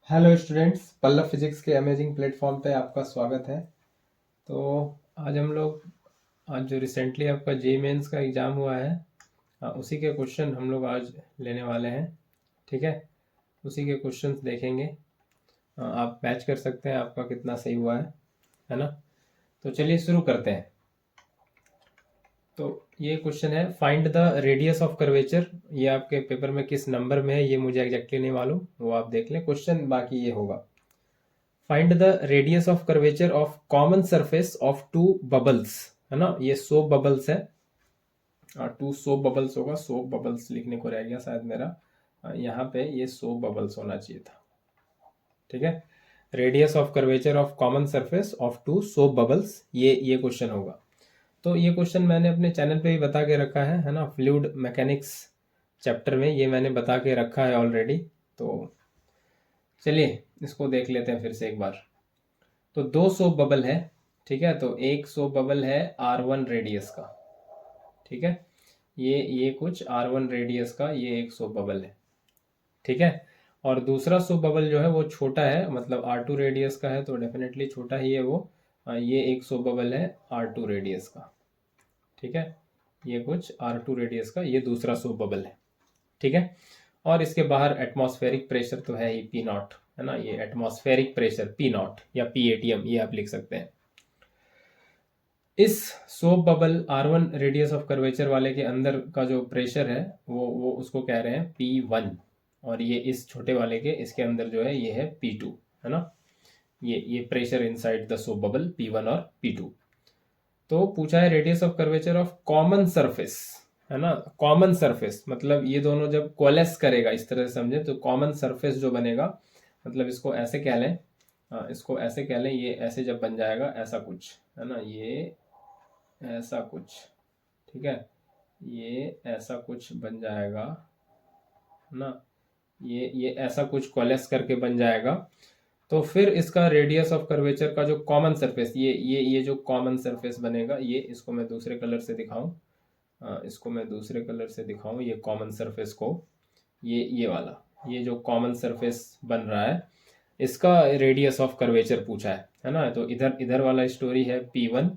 Hello students, Pallav physics के amazing platform पे आपका स्वागत है। तो आज हम लोग आज जो रिसेंटली आपका जे मेंस का एग्ज़ाम हुआ है, उसी के क्वेश्चन हम लोग आज लेने वाले हैं। ठीक है, उसी के क्वेश्चंस देखेंगे। आप मैच कर सकते हैं आपका कितना सही हुआ है ना। तो चलिए शुरू करते हैं। तो ये क्वेश्चन है, find the radius of curvature. ये आपके पेपर में किस नंबर में है ये मुझे एग्जैक्टली नहीं मालूम, वो आप देख लें। क्वेश्चन बाकी ये होगा, find the radius of curvature of common surface of two bubbles, है ना। ये सोप बबल्स है, टू सोप बबल्स होगा। सोप बबल्स लिखने को रह गया शायद मेरा, यहाँ पे ये सोप बबल्स होना चाहिए था। ठीक है, radius of curvature of common surface of two soap bubbles, ये क्वेश्चन होगा। तो ये क्वेश्चन मैंने अपने चैनल पे ही बता के रखा है ना। फ्लूइड मैकेनिक्स चैप्टर में ये मैंने बता के रखा है ऑलरेडी। तो चलिए इसको देख लेते हैं फिर से एक बार। तो दो सोप बबल है, ठीक है। तो एक सोप बबल है R1 रेडियस का, ठीक है। ये कुछ R1 रेडियस का ये एक सोप बबल है, ठीक है। और दूसरा सोप बबल जो है वो छोटा है, मतलब R2 रेडियस का है, तो डेफिनेटली छोटा ही है वो। ये एक सोप बबल है R2 रेडियस का, ठीक है। ये कुछ R2 रेडियस का ये दूसरा सोप बबल है, ठीक है। और इसके बाहर एटमॉस्फेरिक प्रेशर तो है ही P नॉट, है ना। ये एटमॉस्फेरिक प्रेशर P नॉट या PATM ये आप लिख सकते हैं। इस soap bubble R1 radius of curvature वाले के अंदर का जो प्रेशर है वो उसको कह रहे हैं P1। और ये इस छोटे वाले के इसके अंदर जो है ये है P2, है ना। ये pressure inside the soap bubble P1 और P2। तो पूछा है radius of curvature of common surface, है ना। कॉमन सरफेस मतलब ये दोनों जब कोलेस करेगा, इस तरह से समझे तो कॉमन सरफेस जो बनेगा, मतलब इसको ऐसे कह लें, इसको ऐसे कह लें, ये ऐसे जब बन जाएगा ऐसा कुछ, है ना। ये ऐसा कुछ, ठीक है। ये ऐसा कुछ बन जाएगा ना। ये ऐसा कुछ कोलेस करके बन जाएगा। तो फिर इसका रेडियस ऑफ कर्वेचर का जो कॉमन सरफेस, ये जो कॉमन सरफेस बनेगा, ये इसको मैं दूसरे कलर से दिखाऊं, इसको मैं दूसरे कलर से दिखाऊं ये कॉमन सरफेस को। ये वाला, ये जो कॉमन सरफेस बन रहा है इसका रेडियस ऑफ कर्वेचर पूछा है ना। तो इधर इधर वाला स्टोरी है P1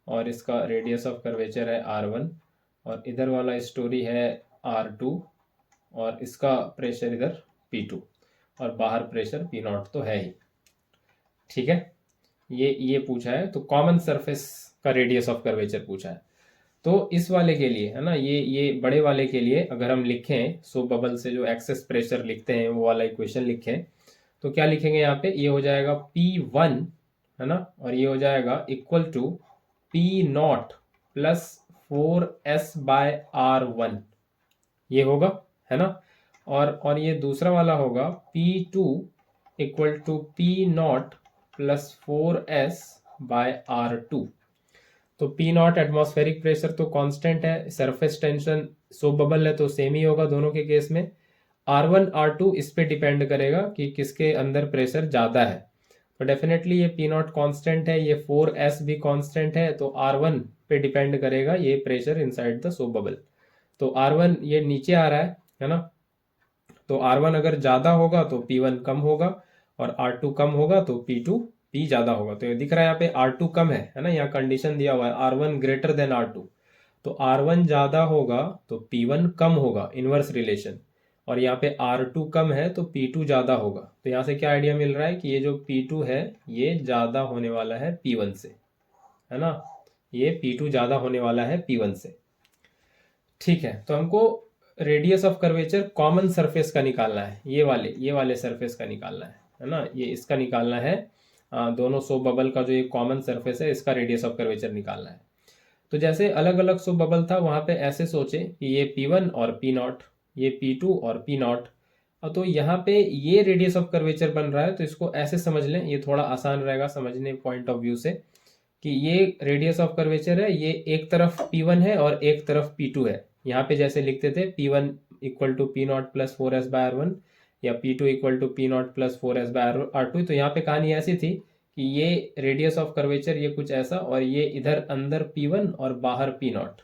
और इसका रेडियस ऑफ कर्वेचर है R1। और इधर वाला स्टोरी है R2 और इसका प्रेशर इधर P2 और बाहर प्रेशर P नॉट तो है ही, ठीक है। ये पूछा है, तो कॉमन सरफेस का रेडियस ऑफ कर्वेचर पूछा है। तो इस वाले के लिए, है ना, ये बड़े वाले के लिए अगर हम लिखें सोप बबल से जो एक्सेस प्रेशर लिखते हैं वो वाला इक्वेशन लिखें, तो क्या लिखेंगे यहाँ पे, ये हो जाएगा P1, है ना। और ये हो जाएगा equal to P naught plus 4S/R1, ये होगा, है ना। और ये दूसरा वाला होगा P2 equal to P naught plus 4S/R2। तो P नॉट एटमॉस्फेरिक प्रेशर तो कांस्टेंट है, सरफेस टेंशन सोप बबल है तो सेम ही होगा दोनों के केस में। R1 R2 इस पे डिपेंड करेगा कि किसके अंदर प्रेशर ज़्यादा है। तो डेफिनेटली ये P नॉट कांस्टेंट है, ये 4S भी कांस्टेंट है, तो R1 पे डिपेंड करेगा ये pressure inside the soap bubble. तो R1 ये नीचे आ रहा है ना। तो R1 अगर ज़्यादा होगा तो P1 कम होगा और R2 कम होगा तो P ज़्यादा होगा। तो ये दिख रहा है यहाँ पे R2 कम है ना। यहाँ कंडीशन दिया हुआ है R1 ग्रेटर देन R2। तो R1 ज़्यादा होगा तो P1 कम होगा, इनवर्स रिलेशन। और यहाँ पे R2 कम है तो P2 ज़्यादा होगा। तो यहाँ से क्या आइडिया मिल रहा है कि ये जो P2 है ये ज़्यादा होने वाला है P1 से, है ना। ये P2 ज़्यादा होने वाला है P1 से, ठीक है। तो हमको radius of curvature common surface का निकालना है, ये वाले सरफेस का निकालना है ना। ये इसका निकालना है, दोनों सोप बबल का जो ये कॉमन सरफेस है इसका रेडियस ऑफ कर्वेचर निकालना है। तो जैसे अलग अलग सोप बबल था वहां पे ऐसे सोचे कि ये P1 और P नॉट, ये P2 और P नॉट। तो यहाँ पे ये रेडियस ऑफ कर्वेचर बन रहा है, तो इसको ऐसे समझ लें, ये थोड़ा आसान रहेगा समझने पॉइंट ऑफ व्यू से, कि ये रेडियस ऑफ कर्वेचर है, ये एक तरफ P1 है और एक तरफ P2 है। यहाँ पे जैसे लिखते थे P1 equal to P naught plus 4S/R1 या P2 equal to P naught plus 4S/R2। तो यहाँ पे कहानी ऐसी थी कि ये रेडियस ऑफ कर्वेचर ये कुछ ऐसा, और ये इधर अंदर P1 और बाहर P नॉट,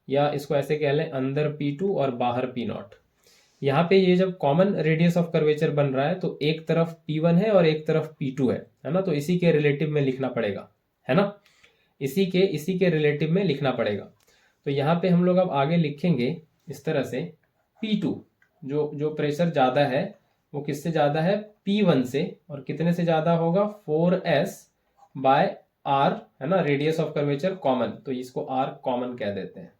या इसको ऐसे कह लें अंदर P2 और बाहर P नॉट। यहाँ पे ये जब कॉमन रेडियस ऑफ कर्वेचर बन रहा है तो एक तरफ P1 है और एक तरफ P2 है ना, तो इसी के रिलेटिव में लिखना पड़ेगा, है ना, इसी के रिलेटिव में लिखना पड़ेगा। तो यहाँ पे हम लोग अब आगे लिखेंगे इस तरह से, P2 जो प्रेशर ज़्यादा है वो किससे ज़्यादा है, P1 से, और कितने से ज़्यादा होगा, 4s/r, है ना, रेडियस ऑफ कर्वेचर कॉमन, तो इसको r कॉमन कह देते हैं,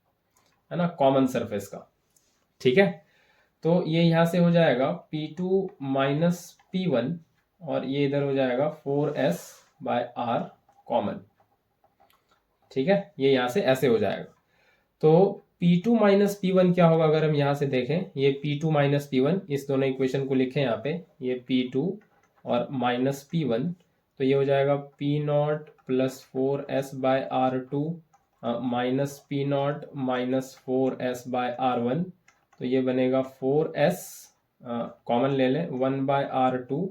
है ना, कॉमन सरफेस का। ठीक है, तो ये यहाँ से हो जाएगा P2 माइनस P1 और ये इधर हो जाएगा 4s/r कॉमन। ठीक है, ये यहाँ से ऐसे हो जाएगा। तो P2 माइनस P1 क्या होगा, अगर हम यहाँ से देखें, ये P2 माइनस P1, इस दोनों इक्वेशन को लिखें यहाँ पे, ये P2 और माइनस P1, तो ये हो जाएगा P0 plus 4s/r2 minus P0 minus 4s/r1, तो ये बनेगा 4s, कॉमन ले लें, 1/r2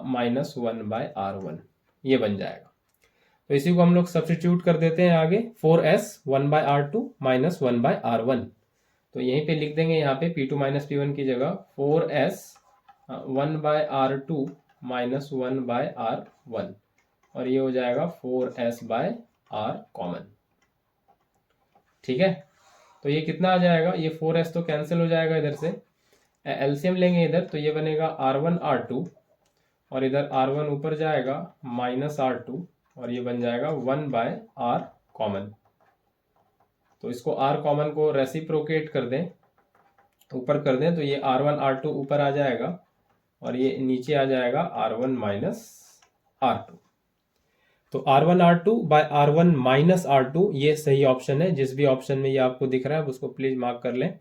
माइनस 1/r1, ये बन जाएगा। तो इसी को हम लोग सब्स्टिट्यूट कर देते हैं आगे, 4s 1/r2 माइनस 1/r1, तो यहीं पे लिख देंगे, यहाँ पे P2 माइनस P1 की जगह 4s 1/r2 माइनस 1/r1, और ये हो जाएगा 4s/r कॉमन। ठीक है, तो ये कितना आ जाएगा, ये 4s तो कैंसिल हो जाएगा, इधर से एलसीएम लेंगे इधर, तो ये बनेगा r1 r2, और इधर r1 ऊपर जाएगा माइनस r2, और ये बन जाएगा 1/r कॉमन। तो इसको r कॉमन को रेसिप्रोकेट कर दें, ऊपर कर दें, तो ये r1 r2 ऊपर आ जाएगा और ये नीचे आ जाएगा r1 माइनस r2। तो r1 r2 bye r1 minus r2 ये सही ऑप्शन है। जिस भी ऑप्शन में ये आपको दिख रहा है उसको प्लीज मार्क कर लें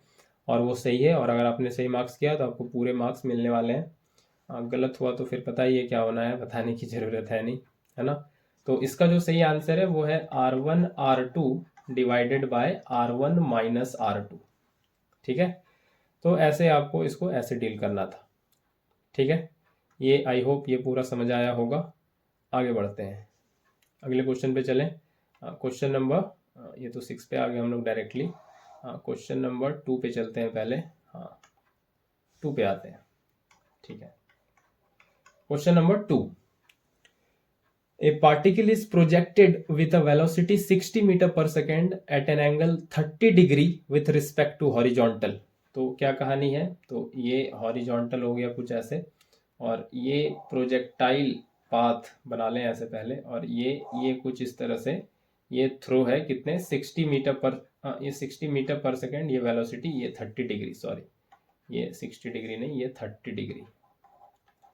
और वो सही है, और अगर आपने सही मार्क्स किया तो आपको पूरे मार्क्स मिलने वाले हैं। गलत हुआ तो फिर पता ही है क्या होना है, बताने की जरूरत है नहीं, है ना। तो इसका जो सही आंसर है वो है r1 r2 divided by r1 minus r2। ठीक है, तो ऐसे आपको इसको ऐसे डील करना था। ठीक है, ये आई होप ये पूरा समझ आया होगा। आगे बढ़ते हैं, अगले क्वेश्चन पे चलें। क्वेश्चन नंबर, ये तो 6 पे आ गए हम लोग डायरेक्टली। क्वेश्चन नंबर 2 पे चलते हैं पहले। हाँ, 2 पे आते हैं। ठीक है, question number 2, a particle is projected with a velocity 60 metre per second at an angle 30 degree with respect to horizontal. तो क्या कहानी है, तो ये हॉरिजॉन्टल हो गया कुछ ऐसे, और ये प्रोजेक्टाइल पाथ बना लें ऐसे पहले, और ये कुछ इस तरह से ये थ्रो है, कितने 60 मीटर पर, ये 60 मीटर पर सेकेंड, ये वेलोसिटी, ये 30 डिग्री, सॉरी ये 60 डिग्री नहीं, ये 30 डिग्री।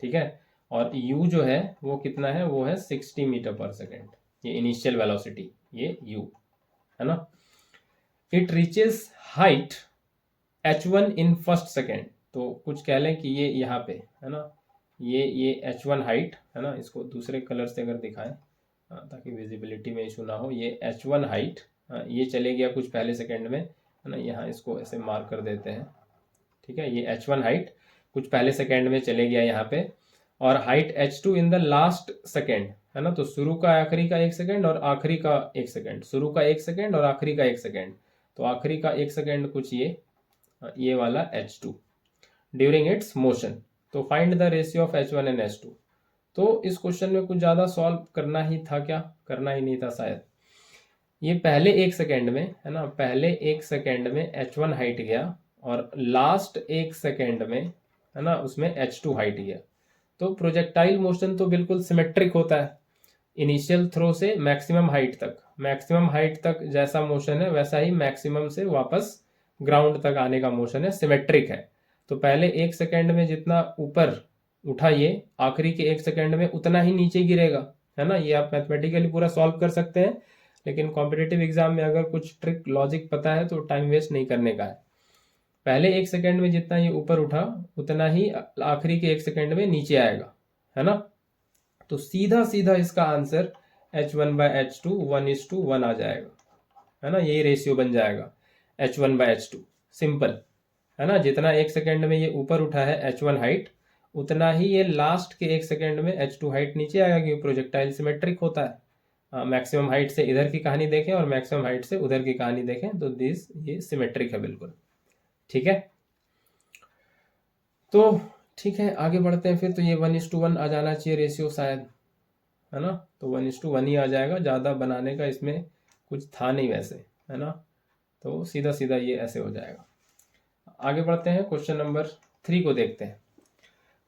ठीक है, और u जो है वो कितना है, वो है 60 मीटर पर सेकेंड, ये इनिशियल वेलोसिटी, ये u है ना। It reaches height h1 in first second, तो कुछ कह लें कि ये यहाँ पे है ना, ये h1 हाइट है ना, इसको दूसरे कलर से अगर दिखाएं ताकि विजिबिलिटी में इशू ना हो, ये h1 हाइट, ये चले गया कुछ पहले सेकेंड में, है ना, यहाँ इसको ऐसे मार्क कर देते हैं। ठीक है, ये h1 हाइट कुछ पहले सेकेंड में चले गया यहाँ पे, और height h2 in the last second, है ना, तो शुरू का आखिरी का 1 सेकेंड और आखिरी का 1 सेकेंड, शुरू का 1 सेकेंड और आखिरी का 1 सेकेंड, तो आखिरी का 1 सेकेंड कुछ ये वाला h2 ड्यूरिंग इट्स मोशन। तो find the ratio of h1 and h2। तो इस क्वेश्चन में कुछ ज़्यादा सॉल्व करना ही था क्या, करना ही नहीं था शायद। ये पहले 1 सेकेंड में, है ना, पहले 1 सेकेंड में h1 हाइट गया, और लास्ट 1 सेकेंड में, है ना, उसमें h2 हाइट गया। तो प्रोजेक्टाइल मोशन तो बिल्कुल सिमेट्रिक होता है, इनिशियल थ्रो से मैक्सिमम हाइट तक जैसा मोशन है वैसा ही मैक्सिमम से वापस ग्राउंड तक आने का मोशन है, सिमेट्रिक है। तो पहले 1 सेकेंड में जितना ऊपर उठा ये, आखिरी के 1 सेकेंड में उतना ही नीचे गिरेगा, है ना। ये आप मैथमेटिकली पूरा सॉल्व कर सकते हैं, लेकिन कॉम्पिटिटिव एग्जाम में अगर कुछ ट्रिक लॉजिक पता है तो टाइम वेस्ट नहीं करने का है। पहले 1 सेकेंड में जितना ये ऊपर उठा उतना ही आखिरी के 1 सेकेंड में नीचे आएगा, है ना। तो सीधा सीधा इसका आंसर h1/h2 1:1 आ जाएगा, है ना, यही रेशियो बन जाएगा h1/h2, सिंपल, है ना। जितना 1 सेकेंड में ये ऊपर उठा है h1 हाइट, उतना ही ये लास्ट के 1 सेकेंड में h2 हाइट नीचे आएगा, क्योंकि प्रोजेक्टाइल सिमेट्रिक होता है। मैक्सिमम हाइट से इधर की कहानी देखें और मैक्सिमम हाइट से उधर की कहानी देखें, तो ये सिमेट्रिक है बिल्कुल। ठीक है, तो ठीक है, आगे बढ़ते हैं फिर। तो ये 1:1 आ जाना चाहिए रेशियो शायद, है ना। तो 1:1 ही आ जाएगा, ज़्यादा बनाने का इसमें कुछ था नहीं वैसे, है ना। तो सीधा सीधा ये ऐसे हो जाएगा। आगे बढ़ते हैं, क्वेश्चन नंबर 3 को देखते हैं।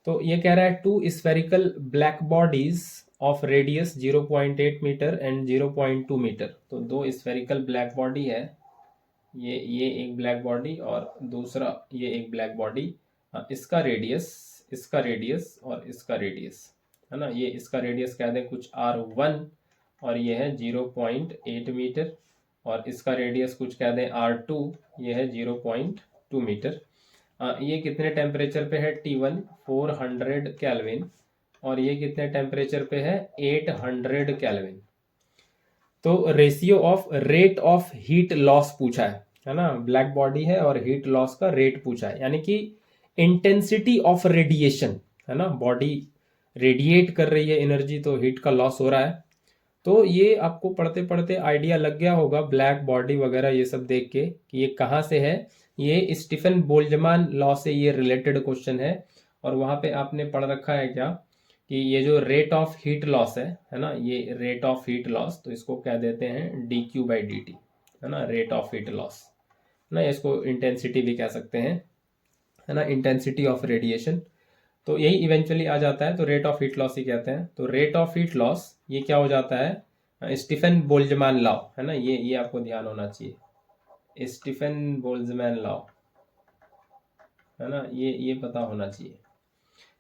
तो ये कह रहा है 2 spherical black bodies of radius 0.8 metre and 0.2 metre. तो 2 स्फेरिकल ब्लैक बॉडी है, ये एक ब्लैक बॉडी और दूसरा ये एक ब्लैक बॉडी। इसका रेडियस और इसका रेडियस, है ना। ये इसका रेडियस कह दें कुछ R1 और ये है 0.8 मीटर, और इसका रेडियस कुछ कह दें R2, ये है 0.2 मीटर। ये कितने टेम्परेचर पे है T1 400 केल्विन, और ये कितने टेम्परेचर पे है 800 केल्विन। तो ratio of rate of heat loss पूछा है ना। ब्लैक बॉडी है और हीट लॉस का रेट पूछा है, यानी कि इंटेंसिटी ऑफ रेडिएशन, है ना। बॉडी रेडिएट कर रही है एनर्जी, तो हीट का लॉस हो रहा है। तो ये आपको पढ़ते पढ़ते आइडिया लग गया होगा ब्लैक बॉडी वगैरह ये सब देख के कि ये कहाँ से है। ये स्टीफन बोल्ट्जमान लॉ से ये रिलेटेड क्वेश्चन है। और वहाँ पे आपने पढ़ रखा है क्या कि ये जो रेट ऑफ हीट लॉस है ना, ये रेट ऑफ हीट लॉस, तो इसको क्या देते हैं dQ/dt, है ना, रेट ऑफ हीट लॉस ना। इसको इंटेंसिटी भी कह सकते हैं, है ना, इंटेंसिटी ऑफ रेडिएशन। तो यही इवेंचुअली आ जाता है, तो रेट ऑफ हीट लॉस ही कहते हैं। तो रेट ऑफ हीट लॉस ये क्या हो जाता है, स्टीफन बोल्ट्जमान लॉ, है ना। ये आपको ध्यान होना चाहिए, स्टीफन बोल्ट्जमान लॉ, है ना। ये पता होना चाहिए।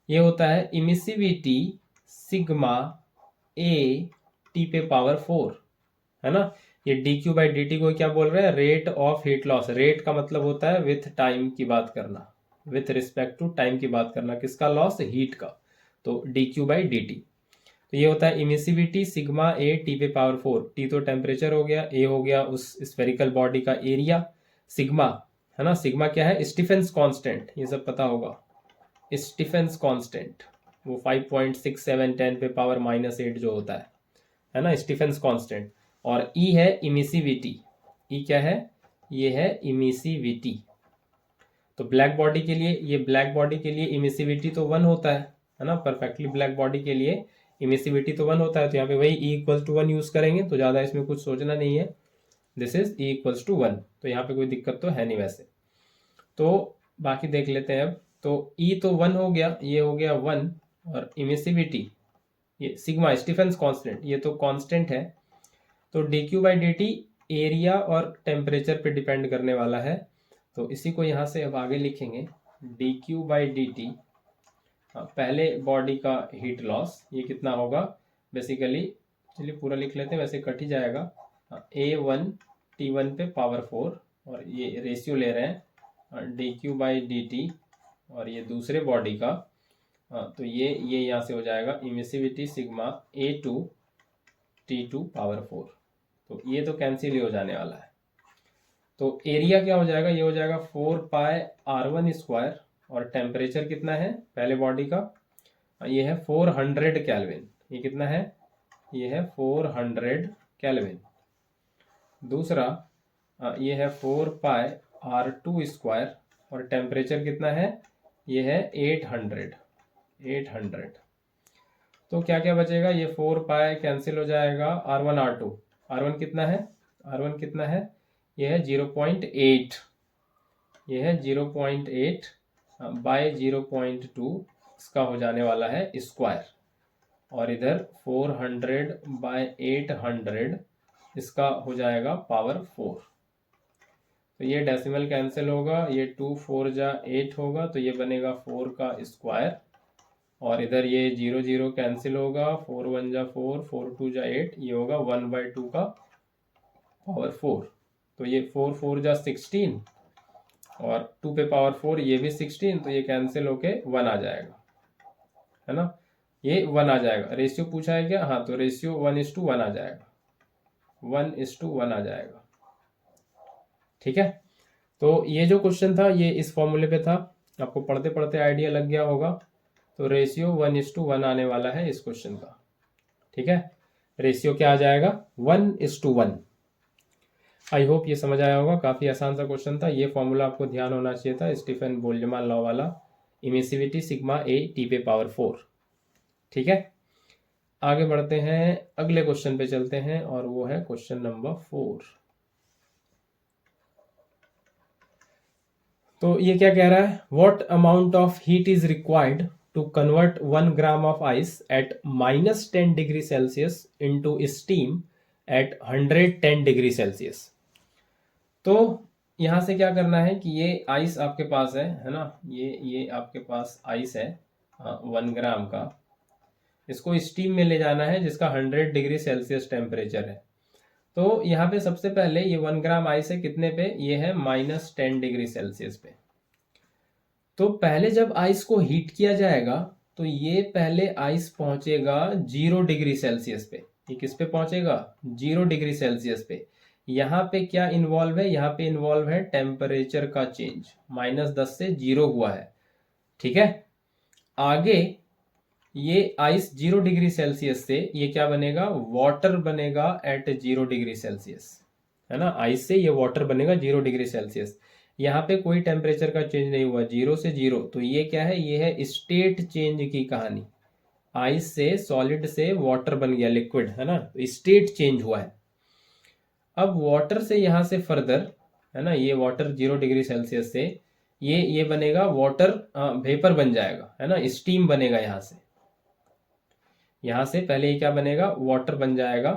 ये होता है इमिसिविटी सिग्मा ए टी पे पावर 4, है ना। ये dQ/dt को क्या बोल रहे हैं, rate of heat loss. Rate का मतलब होता है विथ टाइम की बात करना, विथ रिस्पेक्ट टू टाइम की बात करना, किसका लॉस, हीट का। तो dQ/dt, तो ये होता है इमिसिविटी सिग्मा ए टी पे पावर 4। टी तो टेम्परेचर हो गया, ए हो गया उस स्फेरिकल बॉडी का एरिया, सिग्मा, है ना। सिग्मा क्या है, स्टीफेंस कांस्टेंट, ये सब पता होगा। स्टीफेंस कांस्टेंट वो 5.67 10 पे पावर -8 जो होता है ना, स्टीफेंस कांस्टेंट। और ई है इमिसिविटी। ई क्या है, ये है इमिसिविटी। तो ब्लैक बॉडी के लिए, ये ब्लैक बॉडी के लिए इमिसिविटी तो 1 होता है ना। परफेक्टली ब्लैक बॉडी के लिए इमिसिविटी तो 1 होता है, तो यहाँ पे वही E=1 यूज करेंगे, तो ज़्यादा इसमें कुछ सोचना नहीं है। दिस इज E=1, तो यहाँ पे कोई दिक्कत तो है नहीं वैसे। तो बाकी देख लेते हैं अब। तो E तो 1 हो गया, ये हो गया 1, और इमिसिविटी ये सिग्मा स्टीफेंस कांस्टेंट ये तो कांस्टेंट है। तो dQ/dt एरिया और टेम्परेचर पे डिपेंड करने वाला है। तो इसी को यहाँ से अब आगे लिखेंगे, dQ/dt, पहले बॉडी का हीट लॉस ये कितना होगा बेसिकली, चलिए पूरा लिख लेते हैं, वैसे कट ही जाएगा। A1 T1 पे पावर 4, और ये रेशियो ले रहे हैं dQ/dt, और ये दूसरे बॉडी का, तो ये यहाँ से हो जाएगा emissivity sigma A2 T2 power 4। तो ये तो कैंसिल ही हो जाने वाला है। तो एरिया क्या हो जाएगा, ये हो जाएगा 4πr1², और टेम्परेचर कितना है पहले बॉडी का, ये है 400 केल्विन। ये कितना है, ये है 400 केल्विन। दूसरा ये है 4πr2², और टेम्परेचर कितना है, ये है 800। तो क्या क्या बचेगा, ये 4π कैंसिल हो जाएगा, R1 कितना है, R1 कितना है, ये है 0.8, ये है 0.8 बाय 0.2, इसका हो जाने वाला है स्क्वायर, और इधर 400/800 इसका हो जाएगा पावर 4। तो ये डेसिमल कैंसिल होगा, ये 2 4 जा 8 होगा, तो ये बनेगा 4 का स्क्वायर, और इधर ये 0 0 कैंसिल होगा, 4 1 जा 4, 4 2 जा 8, ये होगा 1/2 का पावर 4। तो ये 4 4 जा 16, और 2 पे पावर 4 ये भी 16, तो ये कैंसिल होके 1 आ जाएगा, है ना। ये 1 आ जाएगा। रेशियो पूछा है क्या, हाँ, तो रेशियो 1:1 आ जाएगा, 1:1 आ जाएगा, ठीक है। तो ये जो क्वेश्चन था ये इस फॉर्मूले पे था, आपको पढ़ते पढ़ते आइडिया लग गया होगा। तो रेशियो 1:1 आने वाला है इस क्वेश्चन का, ठीक है। रेशियो क्या आ जाएगा, 1:1। आई होप ये समझ आया होगा, काफ़ी आसान सा क्वेश्चन था। ये फॉर्मूला आपको ध्यान होना चाहिए था, स्टीफन बोल्ट्जमान लॉ वाला। इमिसिविटी सिग्मा ए टी पे पावर 4। ठीक है, आगे बढ़ते हैं, अगले क्वेश्चन पे चलते हैं और वो है क्वेश्चन नंबर 4। तो ये क्या कह रहा है, what amount of heat is required to convert 1 gram of ice at -10 degree Celsius into steam at 110 degree Celsius. तो यहाँ से क्या करना है कि ये आइस आपके पास है ना, ये आपके पास आइस है 1 ग्राम का, इसको स्टीम में ले जाना है जिसका 100 डिग्री सेल्सियस टेम्परेचर है। तो यहाँ पे सबसे पहले ये 1 ग्राम आइस है कितने पे, ये है -10 डिग्री सेल्सियस पे। तो पहले जब आइस को हीट किया जाएगा तो ये पहले आइस पहुंचेगा 0 डिग्री सेल्सियस पे। ये किस पे पहुंचेगा, 0 डिग्री सेल्सियस पे। यहाँ पे क्या इन्वॉल्व है, यहाँ पे इन्वॉल्व है टेम्परेचर का चेंज, -10 से 0 हुआ है। ठीक है, आगे ये आइस 0 डिग्री सेल्सियस से ये क्या बनेगा, वाटर बनेगा एट 0 डिग्री सेल्सियस, है ना। आइस से ये वाटर बनेगा 0 डिग्री सेल्सियस। यहाँ पे कोई टेम्परेचर का चेंज नहीं हुआ, 0 से 0। तो ये क्या है, ये है स्टेट चेंज की कहानी। आइस से सॉलिड से वाटर बन गया, लिक्विड, है ना, तो स्टेट चेंज हुआ है। अब वाटर से यहाँ से फर्दर, है ना, ये वाटर 0 डिग्री सेल्सियस से ये बनेगा वाटर, वेपर बन जाएगा, है ना, स्टीम बनेगा। यहाँ से पहले ये क्या बनेगा, वाटर बन जाएगा,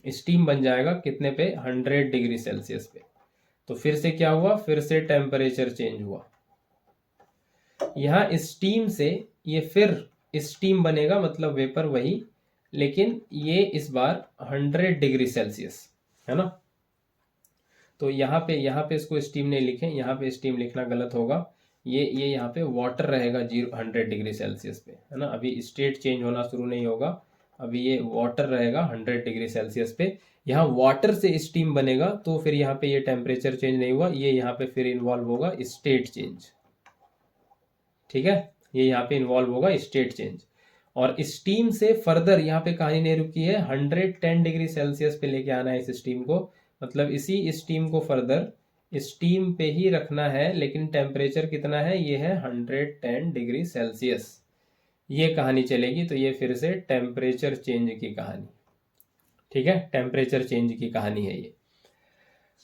स्टीम बन जाएगा कितने पे, 100 डिग्री सेल्सियस पे। तो फिर से क्या हुआ, फिर से टेम्परेचर चेंज हुआ। यहाँ स्टीम से ये फिर स्टीम बनेगा, मतलब वेपर वही, लेकिन ये इस बार 100 डिग्री सेल्सियस, है ना। तो यहाँ पे इसको स्टीम नहीं लिखें, यहाँ पे स्टीम लिखना गलत होगा। ये यहाँ पे वाटर रहेगा 100 डिग्री सेल्सियस पे, है ना। अभी स्टेट चेंज होना शुरू नहीं होगा, अभी ये वाटर रहेगा 100 डिग्री सेल्सियस पे। यहाँ वाटर से स्टीम बनेगा तो फिर यहाँ पे ये टेम्परेचर चेंज नहीं हुआ, ये यहाँ पे फिर इन्वॉल्व होगा स्टेट चेंज। ठीक है, ये यहाँ पे इन्वॉल्व होगा स्टेट चेंज। और स्टीम से फर्दर यहाँ पे कहानी नहीं रुकी है, 110 डिग्री सेल्सियस पे लेके आना है इस स्टीम को, मतलब इसी स्टीम को फर्दर स्टीम पे ही रखना है, लेकिन टेम्परेचर कितना है, ये है 110 डिग्री सेल्सियस। ये कहानी चलेगी। तो ये फिर से टेम्परेचर चेंज की कहानी, ठीक है, टेम्परेचर चेंज की कहानी है ये।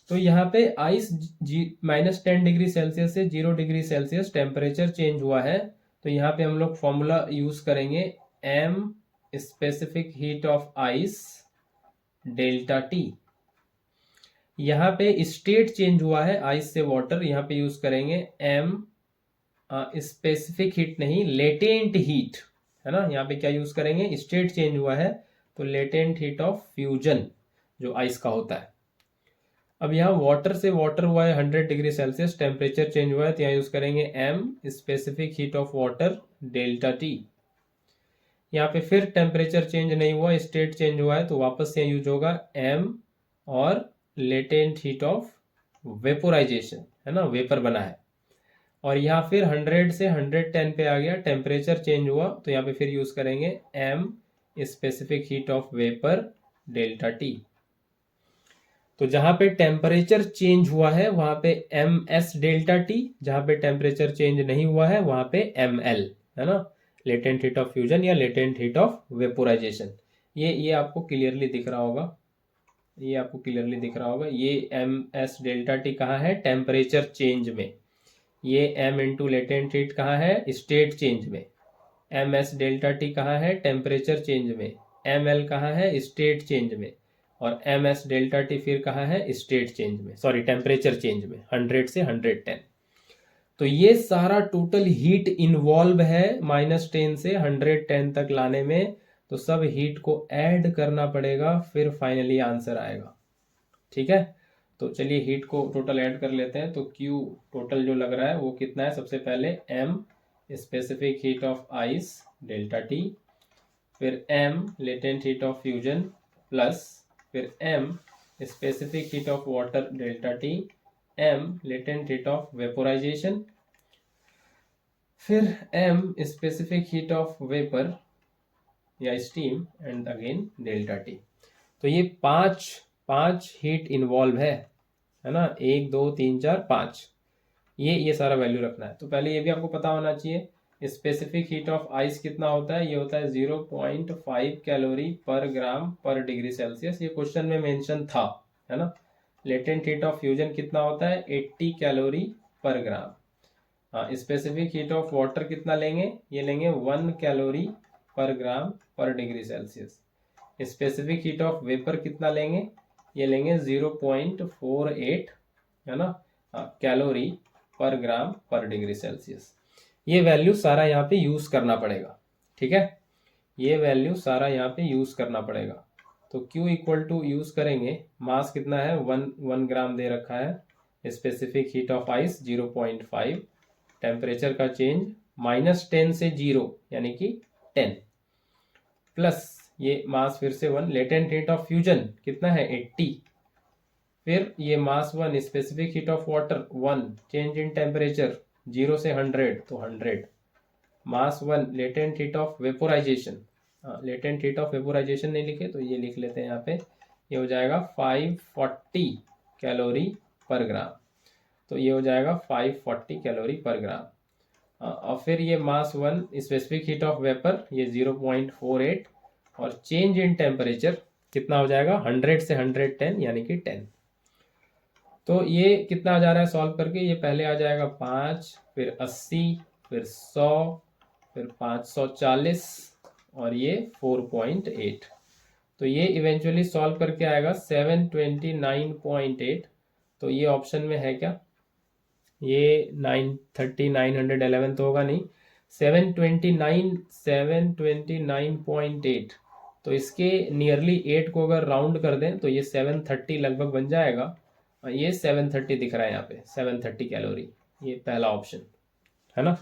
तो यहाँ पे आइस -10 डिग्री सेल्सियस से 0 डिग्री सेल्सियस टेम्परेचर चेंज हुआ है। तो यहाँ पे हम लोग फॉर्मूला यूज करेंगे, m specific heat of ice delta T. यहाँ पे स्टेट चेंज हुआ है आइस से वाटर, यहाँ पे यूज करेंगे m स्पेसिफिक हीट नहीं, लेटेंट हीट, है ना। यहाँ पे क्या यूज करेंगे, स्टेट चेंज हुआ है तो लेटेंट हीट ऑफ फ्यूजन जो आइस का होता है। अब यहाँ वाटर से वाटर हुआ है 100 डिग्री सेल्सियस, टेम्परेचर चेंज हुआ है, तो यहाँ यूज करेंगे m specific heat of water delta T. यहाँ पे फिर टेम्परेचर चेंज नहीं हुआ, स्टेट चेंज हुआ है, तो वापस से यूज होगा m और लेटेंट हीट ऑफ वेपोराइजेशन, है ना, वेपर बना है। और यहाँ फिर 100 से 110 पे आ गया, टेम्परेचर चेंज हुआ, तो यहाँ पे फिर यूज करेंगे m specific heat of vapour delta T. तो जहां पे टेम्परेचर चेंज हुआ है वहां पे ms डेल्टा टी, जहां पे टेम्परेचर चेंज नहीं हुआ है वहां पे ml, है ना, लेटेंट हीट ऑफ फ्यूजन या लेटेंट हीट ऑफ वेपोराइजेशन। ये आपको क्लियरली दिख रहा होगा, ये आपको क्लियरली दिख रहा होगा। ये ms डेल्टा टी कहाँ है, टेम्परेचर चेंज में। ये m इंटू लेटेंट हीट कहाँ है, स्टेट चेंज में। ms डेल्टा टी कहाँ है, टेम्परेचर चेंज में। ml कहाँ है, स्टेट चेंज में। और ms डेल्टा टी फिर कहाँ है, स्टेट चेंज में, सॉरी टेम्परेचर चेंज में, 100 से 110। तो ये सारा टोटल हीट इन्वॉल्व है -10 से 110 तक लाने में। तो सब हीट को ऐड करना पड़ेगा, फिर फाइनली आंसर आएगा। ठीक है, तो चलिए हीट को टोटल ऐड कर लेते हैं। तो Q टोटल जो लग रहा है वो कितना है, सबसे पहले m specific heat of ice delta T, फिर m latent heat of fusion, plus फिर m specific heat of water delta T, m latent heat of vaporisation, फिर m specific heat of vapour या steam, and again delta T. तो ये पांच heat involve है ना, 1 2 3 4 5। ये सारा वैल्यू रखना है। तो पहले ये भी आपको पता होना चाहिए, स्पेसिफिक हीट ऑफ आइस कितना होता है, ये होता है 0.5 कैलोरी पर ग्राम पर डिग्री सेल्सियस। ये क्वेश्चन में मेंशन था, है ना। लेटेंट हीट ऑफ फ्यूजन कितना होता है, 80 कैलोरी पर ग्राम। हाँ, स्पेसिफिक हीट ऑफ वाटर कितना लेंगे, ये लेंगे 1 कैलोरी पर ग्राम पर degree Celsius. Specific heat of vapour कितना लेंगे, ये लेंगे 0.48, है ना, कैलोरी पर ग्राम पर डिग्री सेल्सियस। ये वैल्यू सारा यहाँ पे यूज करना पड़ेगा, ठीक है। ये वैल्यू सारा यहाँ पे यूज करना पड़ेगा। तो Q इक्वल टू यूज करेंगे, मास कितना है 1 ग्राम दे रखा है, specific heat of ice 0.5, temperature का चेंज -10 से 0 यानी कि 10, प्लस ये मास फिर से 1, लेटेंट हीट ऑफ फ्यूजन कितना है 80, फिर ये मास 1, specific heat of water 1, change in temperature 0 से 100 तो 100, मास 1, latent heat of vaporisation, latent heat of vaporisation नहीं लिखे तो ये लिख लेते हैं यहाँ पे, ये हो जाएगा 540 कैलोरी पर ग्राम। तो ये हो जाएगा 540 कैलोरी पर ग्राम। और फिर ये मास 1, स्पेसिफिक हीट ऑफ वेपर ये 0.48, और चेंज इन टेम्परेचर कितना हो जाएगा 100 से 110 यानी कि 10। तो ये कितना आ जा रहा है सॉल्व करके, ये पहले आ जाएगा 5, फिर 80, फिर 100, फिर 540 और ये 4.8। तो ये इवेंचुअली सॉल्व करके आएगा 729.8। तो ये ऑप्शन में है क्या, ये 930 911 तो होगा नहीं, 729.8। तो इसके नियरली 8 को अगर राउंड कर दें तो ये 730 लगभग बन जाएगा। ये 730 दिख रहा है यहाँ पे, 730 कैलोरी, ये पहला ऑप्शन है ना,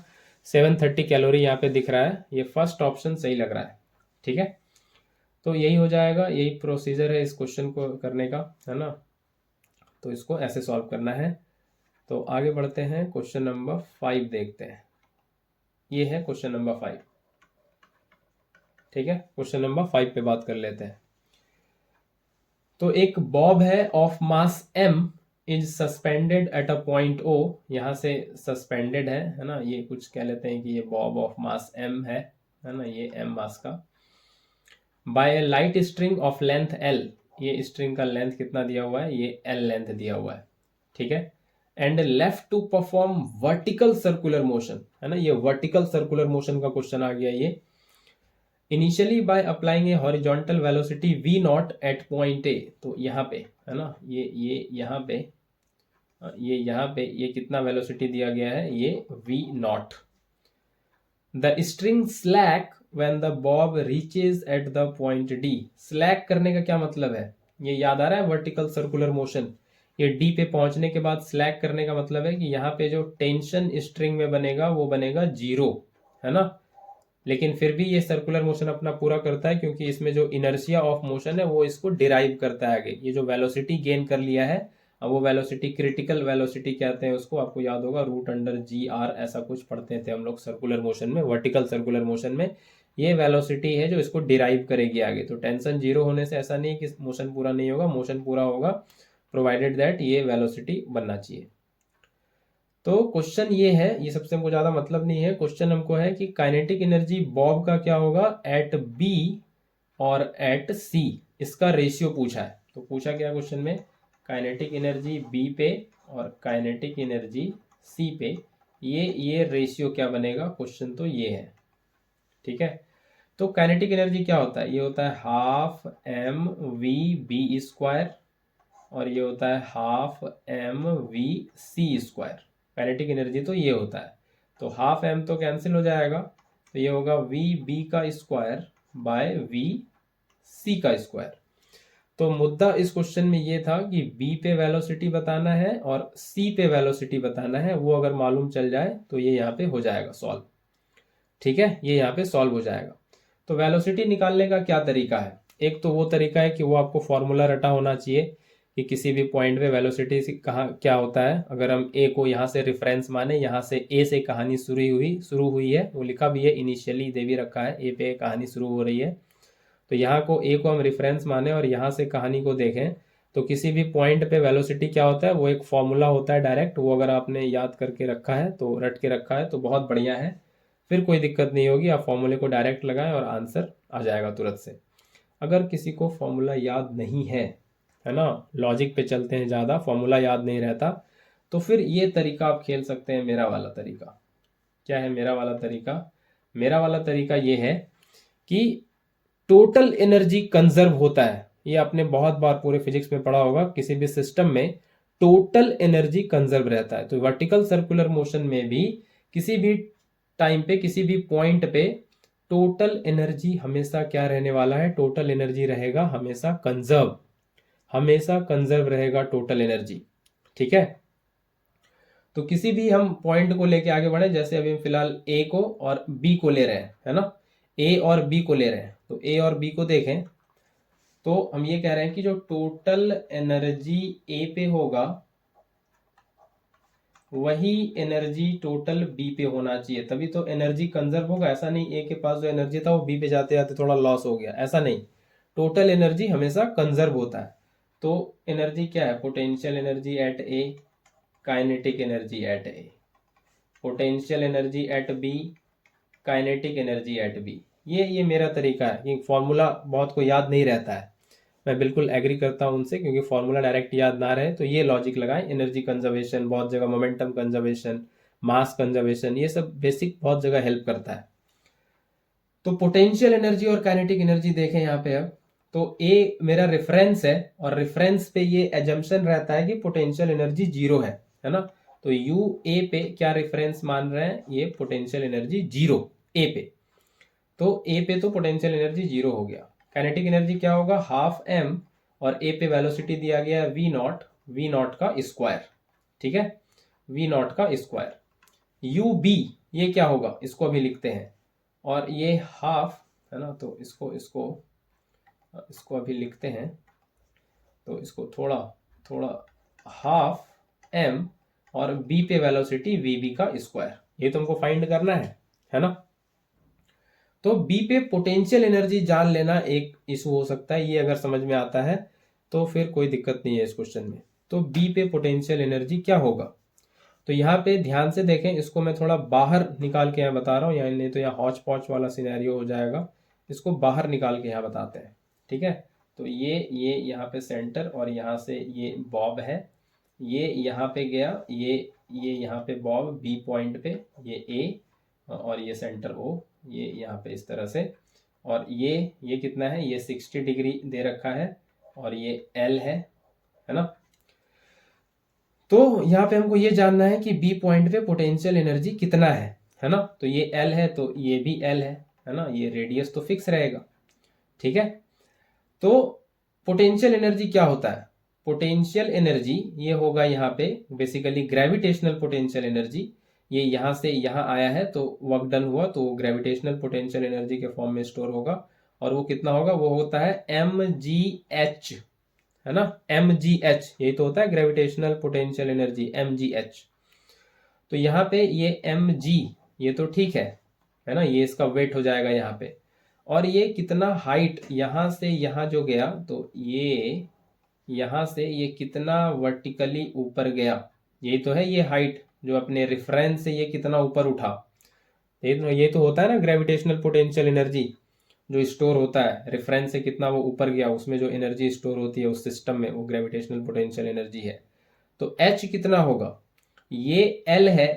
730 कैलोरी यहाँ पे दिख रहा है, ये फर्स्ट ऑप्शन सही लग रहा है, ठीक है। तो यही हो जाएगा, यही प्रोसीजर है इस क्वेश्चन को करने का, है ना। तो इसको ऐसे सॉल्व करना है। तो आगे बढ़ते हैं, क्वेश्चन नंबर 5 देखते हैं। ये है क्वेश्चन नंबर 5, ठीक है। क्वेश्चन नंबर 5 पे बात कर लेते हैं। तो एक बॉब है of mass m is suspended at a point O, यहाँ से सस्पेंडेड है ना, ये कुछ कह लेते हैं कि ये बॉब ऑफ मास m है ना, ये m मास का, by a light string of length l, ये स्ट्रिंग का लेंथ कितना दिया हुआ है, ये l लेंथ दिया हुआ है, ठीक है। And left to perform vertical circular motion, है ना, ये वर्टिकल सर्कुलर मोशन का क्वेश्चन आ गया ये। Initially by applying a horizontal velocity v naught at point A, तो यहाँ पे है ना, ये यहाँ पे, ये कितना वेलोसिटी दिया गया है, ये v not. The string slack when the bob reaches at the point D, slack करने का क्या मतलब है, ये याद आ रहा है वर्टिकल सर्कुलर मोशन, ये D पे पहुंचने के बाद स्लैक करने का मतलब है कि यहाँ पे जो टेंशन स्ट्रिंग में बनेगा वो बनेगा 0, है ना। लेकिन फिर भी ये सर्कुलर मोशन अपना पूरा करता है, क्योंकि इसमें जो इनर्शिया ऑफ मोशन है वो इसको डिराइव करता है आगे। ये जो वेलोसिटी गेन कर लिया है, अब वो वेलोसिटी क्रिटिकल वेलोसिटी कहते हैं उसको, आपको याद होगा √g(r) ऐसा कुछ पढ़ते थे हम लोग सर्कुलर मोशन में, वर्टिकल सर्कुलर मोशन में ये वेलोसिटी है जो इसको डिराइव करेगी आगे। तो टेंशन 0 होने से ऐसा नहीं कि मोशन पूरा नहीं होगा, मोशन पूरा होगा, प्रोवाइडेड दैट ये वेलोसिटी बनना चाहिए। तो क्वेश्चन ये है, ये सबसे हमको ज्यादा मतलब नहीं है, क्वेश्चन हमको है कि काइनेटिक एनर्जी बॉब का क्या होगा एट B और एट C, इसका रेशियो पूछा है। तो पूछा क्या क्वेश्चन में, काइनेटिक एनर्जी B पे और काइनेटिक एनर्जी C पे, ये रेशियो क्या बनेगा, क्वेश्चन तो ये है, ठीक है। तो काइनेटिक एनर्जी क्या होता है, ये होता है ½ mv/b² और ये होता है ½ mv/c²। काइनेटिक एनर्जी तो ये होता है, तो ½ m तो कैंसिल हो जाएगा, तो ये होगा v/b² बाय v/c²। तो मुद्दा इस क्वेश्चन में ये था कि B पे वेलोसिटी बताना है और C पे वेलोसिटी बताना है, वो अगर मालूम चल जाए तो ये यहाँ पे हो जाएगा सॉल्व, ठीक है, ये यहाँ पे सॉल्व हो जाएगा। तो वेलोसिटी निकालने का क्या तरीका है, एक तो वो तरीका है कि वो आपको फॉर्मूला रटा होना चाहिए कि किसी भी पॉइंट पे वेलोसिटी कहाँ क्या होता है। अगर हम A को यहाँ से रेफरेंस माने, यहाँ से A से कहानी शुरू हुई है, वो लिखा भी है, इनिशियली दे भी रखा है, A पे कहानी शुरू हो रही है, तो यहाँ को A को हम रेफरेंस माने और यहाँ से कहानी को देखें तो किसी भी पॉइंट पे वेलोसिटी क्या होता है, वो एक फॉर्मूला होता है डायरेक्ट, वो अगर आपने याद करके रखा है तो रट के रखा है तो बहुत बढ़िया है, फिर कोई दिक्कत नहीं होगी। आप फॉर्मूले को डायरेक्ट लगाएं और आंसर आ जाएगा तुरंत से। अगर किसी को फॉर्मूला याद नहीं है ना, लॉजिक पे चलते हैं ज़्यादा, फॉर्मूला याद नहीं रहता, तो फिर ये तरीका आप खेल सकते हैं, मेरा वाला तरीका। क्या है मेरा वाला तरीका? मेरा वाला तरीका ये है कि टोटल एनर्जी कंजर्व होता है। ये आपने बहुत बार पूरे फिजिक्स में पढ़ा होगा, किसी भी सिस्टम में टोटल एनर्जी कंजर्व रहता है। तो वर्टिकल सर्कुलर मोशन में भी किसी भी टाइम पे, किसी भी पॉइंट पे टोटल एनर्जी हमेशा क्या रहने वाला है? टोटल एनर्जी रहेगा हमेशा कंजर्व, हमेशा कंजर्व रहेगा टोटल एनर्जी। ठीक है, तो किसी भी हम पॉइंट को लेके आगे बढ़े, जैसे अभी फिलहाल ए को और बी को ले रहे हैं, है ना, ए और बी को ले रहे हैं, तो ए और बी को देखें तो हम ये कह रहे हैं कि जो टोटल एनर्जी ए पे होगा वही एनर्जी टोटल बी पे होना चाहिए, तभी तो एनर्जी कंजर्व होगा। ऐसा नहीं ए के पास जो एनर्जी था वो बी पे जाते जाते थोड़ा लॉस हो गया, ऐसा नहीं। टोटल एनर्जी हमेशा कंजर्व होता है। तो एनर्जी क्या है? Potential energy at A, kinetic energy at A, potential energy at B, kinetic energy at B. ये मेरा तरीका है कि फॉर्मूला बहुत को याद नहीं रहता है। मैं बिल्कुल एग्री करता हूं उनसे, क्योंकि फॉर्मूला डायरेक्ट याद ना रहे तो ये लॉजिक लगाएं। एनर्जी कंजर्वेशन बहुत जगह, मोमेंटम कंजर्वेशन, मास कंजर्वेशन, ये सब बेसिक बहुत जगह हेल्प करता है। तो पोटेंशियल एनर्जी और काइनेटिक एनर्जी देखें यहाँ पे अब, तो ए मेरा रेफरेंस है और रेफरेंस पे ये एजम्पशन रहता है कि पोटेंशियल एनर्जी जीरो है ना। तो यू ए पे क्या रेफरेंस मान रहे हैं? ये पोटेंशियल एनर्जी जीरो ए पे, तो ए पे तो पोटेंशियल एनर्जी जीरो हो गया। काइनेटिक एनर्जी क्या होगा? हाफ एम, और ए पे वेलोसिटी दिया गया है वी नॉट, वी नॉट का स्क्वायर। ठीक है, वी नॉट का स्क्वायर। यू बी ये क्या होगा? इसको अभी लिखते हैं, और ये हाफ है ना, तो इसको इसको इसको अभी लिखते हैं, तो इसको थोड़ा थोड़ा हाफ एम और बी पे वेलोसिटी वी बी का स्क्वायर, ये तुमको फाइंड करना है ना। तो बी पे पोटेंशियल एनर्जी जान लेना एक इशू हो सकता है, ये अगर समझ में आता है तो फिर कोई दिक्कत नहीं है इस क्वेश्चन में। तो बी पे पोटेंशियल एनर्जी क्या होगा? तो यहाँ पे ध्यान से देखें, इसको मैं थोड़ा बाहर निकाल के यहाँ बता रहा हूँ, यानी नहीं तो यहाँ हौच पौच वाला सिनेरियो हो जाएगा। इसको बाहर निकाल के यहाँ बताते हैं। ठीक है, तो ये यहाँ पे सेंटर, और यहाँ से ये बॉब है, ये यहाँ पे गया, ये यहाँ पे बॉब बी पॉइंट पे, ये ए, और ये सेंटर ओ, ये यहाँ पे इस तरह से, और ये कितना है? ये 60 डिग्री दे रखा है, और ये एल है ना। तो यहाँ पे हमको ये जानना है कि बी पॉइंट पे पोटेंशियल एनर्जी कितना है ना। तो ये एल है, तो ये भी एल है ना, ये रेडियस तो फिक्स रहेगा। ठीक है, तो पोटेंशियल एनर्जी क्या होता है? पोटेंशियल एनर्जी ये होगा यहाँ पे बेसिकली ग्रेविटेशनल पोटेंशियल एनर्जी। ये यहाँ से यहाँ आया है तो वर्क डन हुआ, तो ग्रेविटेशनल पोटेंशियल एनर्जी के फॉर्म में स्टोर होगा, और वो कितना होगा? वो होता है एम जी एच, है ना, एम जी एच, यही तो होता है gravitational potential energy, M G H. तो यहाँ पे ये एम जी, ये तो ठीक है ना, ये इसका वेट हो जाएगा यहाँ पे। और ये कितना हाइट यहाँ से यहाँ जो गया, तो ये यहाँ से ये कितना वर्टिकली ऊपर गया, यही तो है ये हाइट, जो अपने रेफरेंस से ये कितना ऊपर उठा। ये तो होता है ना ग्रेविटेशनल पोटेंशियल एनर्जी, जो स्टोर होता है रेफरेंस से कितना वो ऊपर गया, उसमें जो एनर्जी स्टोर होती है उस सिस्टम में, वो ग्रेविटेशनल पोटेंशियल एनर्जी है। तो एच कितना होगा? ये एल है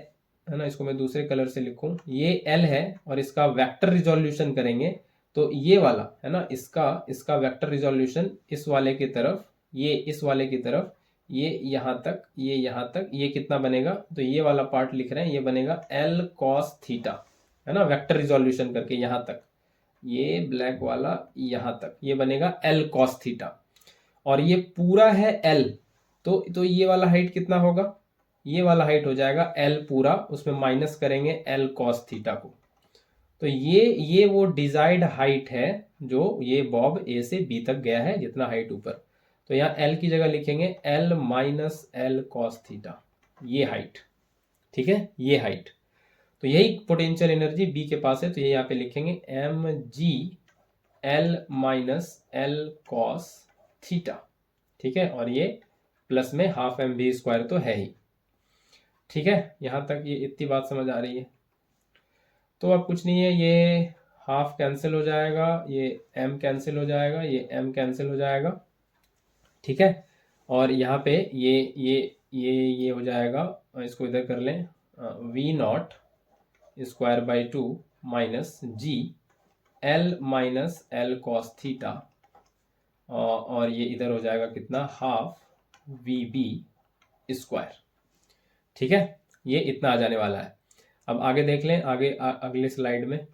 ना, इसको मैं दूसरे कलर से लिखूं, ये एल है, और इसका वेक्टर रिजोल्यूशन करेंगे तो ये वाला है ना, इसका वेक्टर रिजोल्यूशन इस वाले की तरफ, ये इस वाले की तरफ, ये यहाँ तक, ये यहाँ तक, ये कितना बनेगा? तो ये वाला पार्ट लिख रहे हैं, ये बनेगा एल कॉस थीटा, है ना, वेक्टर रिजोल्यूशन करके यहाँ तक, ये ब्लैक वाला यहाँ तक, ये बनेगा एल कॉस थीटा। और ये पूरा है एल, तो ये वाला हाइट कितना होगा? ये वाला हाइट हो जाएगा एल पूरा, उसमें माइनस करेंगे एल कॉस थीटा को। तो ये वो डिजायर्ड हाइट है जो ये बॉब ए से बी तक गया है, जितना हाइट ऊपर। तो यहाँ एल की जगह लिखेंगे L minus L cos theta, ये हाइट। ठीक है, ये हाइट। तो यही पोटेंशियल एनर्जी बी के पास है, तो ये यहाँ पे लिखेंगे M G L minus L cos theta. ठीक है, और ये प्लस में हाफ एम वी स्क्वायर तो है ही। ठीक है, यहाँ तक ये इतनी बात समझ आ रही है। तो अब कुछ नहीं है, ये हाफ कैंसिल हो जाएगा, ये m कैंसिल हो जाएगा, ये m कैंसिल हो जाएगा। ठीक है, और यहाँ पे ये हो जाएगा, इसको इधर कर लें, V naught square by 2 minus G L minus L cos theta, और ये इधर हो जाएगा कितना, हाफ वी बी स्क्वायर। ठीक है, ये इतना आ जाने वाला है। अब आगे देख लें, आगे अगले स्लाइड में,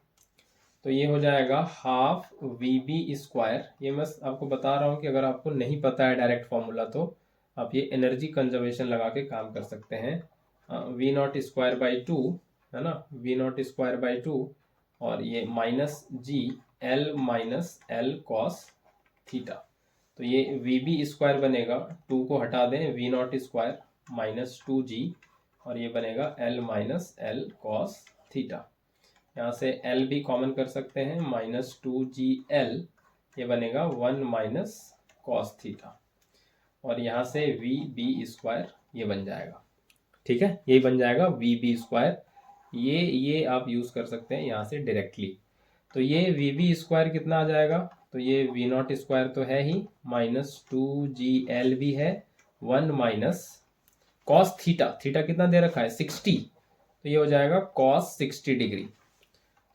तो ये हो जाएगा हाफ वी बी स्क्वायर। ये मैं आपको बता रहा हूँ कि अगर आपको नहीं पता है डायरेक्ट फॉर्मूला तो आप ये एनर्जी कंजर्वेशन लगा के काम कर सकते हैं। वी नॉट स्क्वायर बाई 2 है ना, वी नॉट स्क्वायर बाई 2, और ये minus G L minus L cos theta. तो ये वी बी स्क्वायर बनेगा, 2 को हटा दें, we naught square minus 2g, और ये बनेगा L minus L cos theta. यहाँ से एल भी कॉमन कर सकते हैं, माइनस 2gl, ये बनेगा 1 माइनस कॉस थीटा, और यहाँ से वी बी स्क्वायर ये बन जाएगा। ठीक है, यही बन जाएगा वी बी स्क्वायर। ये आप यूज़ कर सकते हैं यहाँ से डायरेक्टली। तो ये वी बी स्क्वायर कितना आ जाएगा, तो ये वी नॉट स्क्वायर तो है ही, माइनस 2gl भी है, 1 माइनस कॉस थीटा, थीटा कितना दे रखा है 60, तो ये हो जाएगा कॉस 60 डिग्री।